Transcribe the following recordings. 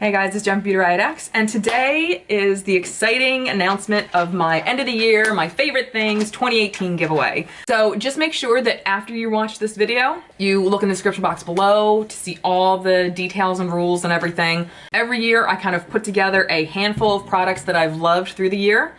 Hey guys, it's Beauty Riot X, and today is the exciting announcement of my end of the year, my favorite things 2018 giveaway. So just make sure that after you watch this video, you look in the description box below to see all the details and rules and everything. Every year I kind of put together a handful of products that I've loved through the year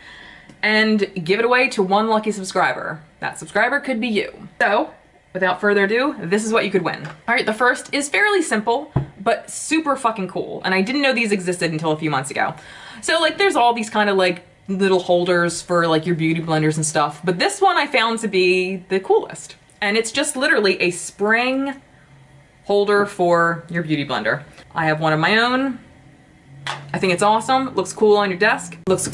and give it away to one lucky subscriber. That subscriber could be you. So without further ado, this is what you could win. All right, the first is fairly simple, but super fucking cool. And I didn't know these existed until a few months ago. So like there's all these kind of like little holders for like your beauty blenders and stuff, but this one I found to be the coolest. And it's just literally a spring holder for your beauty blender. I have one of my own. I think it's awesome. Looks cool on your desk. Looks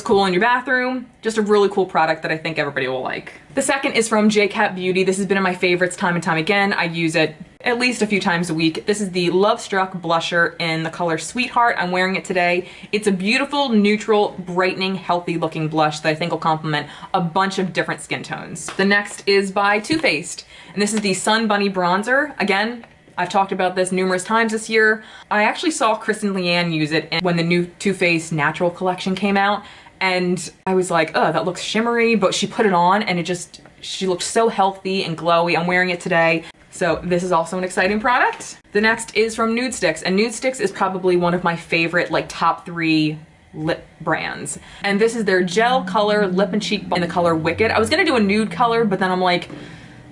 cool in your bathroom. Just a really cool product that I think everybody will like. The second is from JCat Beauty. This has been in my favorites time and time again. I use it at least a few times a week. This is the Love Struck blusher in the color Sweetheart. I'm wearing it today. It's a beautiful, neutral, brightening, healthy looking blush that I think will complement a bunch of different skin tones. The next is by Too Faced, and this is the Sun Bunny Bronzer. Again, I've talked about this numerous times this year. I actually saw Kristen Leanne use it when the new Too Faced Natural collection came out, and I was like, oh, that looks shimmery, but she put it on and she looked so healthy and glowy. I'm wearing it today. So this is also an exciting product. The next is from Nude Sticks, and Nude Sticks is probably one of my favorite like top 3 lip brands. And this is their gel color lip and cheek in the color Wicked. I was gonna do a nude color, but then I'm like,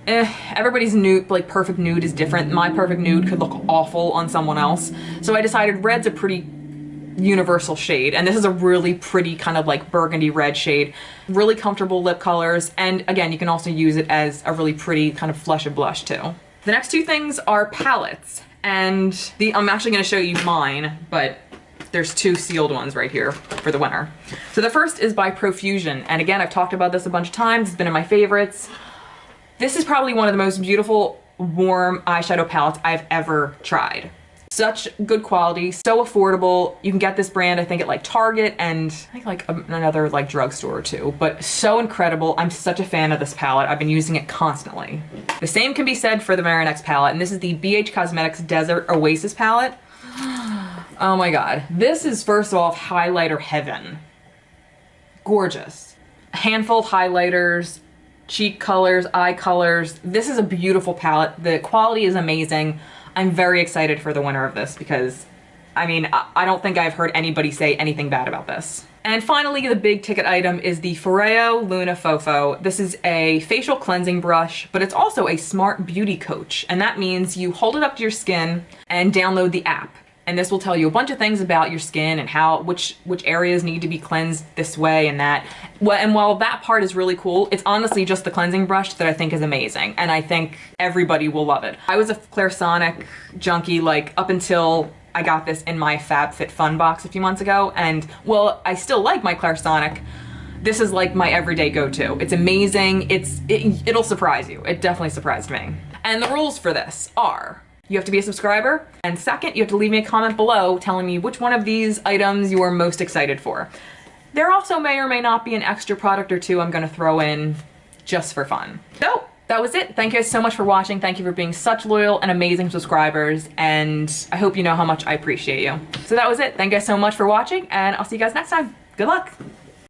everybody's nude, like perfect nude is different. My perfect nude could look awful on someone else. So I decided red's a pretty universal shade, and this is a really pretty kind of like burgundy red shade. Really comfortable lip colors, and again, you can also use it as a really pretty kind of flush of blush too. The next two things are palettes, and I'm actually gonna show you mine, but there's 2 sealed ones right here for the winner. So the first is by Profusion, and again, I've talked about this a bunch of times. It's been in my favorites. This is probably one of the most beautiful, warm eyeshadow palettes I've ever tried. Such good quality, so affordable. You can get this brand, I think, at like Target and I think like another like drugstore or two, but so incredible. I'm such a fan of this palette. I've been using it constantly. The same can be said for the Marinex palette, and this is the BH Cosmetics Desert Oasis palette. Oh my God. This is, first of all, highlighter heaven. Gorgeous. A handful of highlighters, cheek colors, eye colors. This is a beautiful palette. The quality is amazing. I'm very excited for the winner of this because, I mean, I don't think I've heard anybody say anything bad about this. And finally, the big ticket item is the Foreo Luna Fofo. This is a facial cleansing brush, but it's also a smart beauty coach. And that means you hold it up to your skin and download the app. And this will tell you a bunch of things about your skin and which areas need to be cleansed this way and that. And while that part is really cool, it's honestly just the cleansing brush that I think is amazing. And I think everybody will love it. I was a Clairsonic junkie like up until I got this in my FabFitFun box a few months ago. And well, I still like my Clairsonic. This is like my everyday go-to. It's amazing. It'll surprise you. It definitely surprised me. And the rules for this are: you have to be a subscriber, and second, you have to leave me a comment below telling me which one of these items you are most excited for. There also may or may not be an extra product or two I'm gonna throw in just for fun. So, that was it. Thank you guys so much for watching. Thank you for being such loyal and amazing subscribers, and I hope you know how much I appreciate you. So that was it. Thank you guys so much for watching, and I'll see you guys next time. Good luck!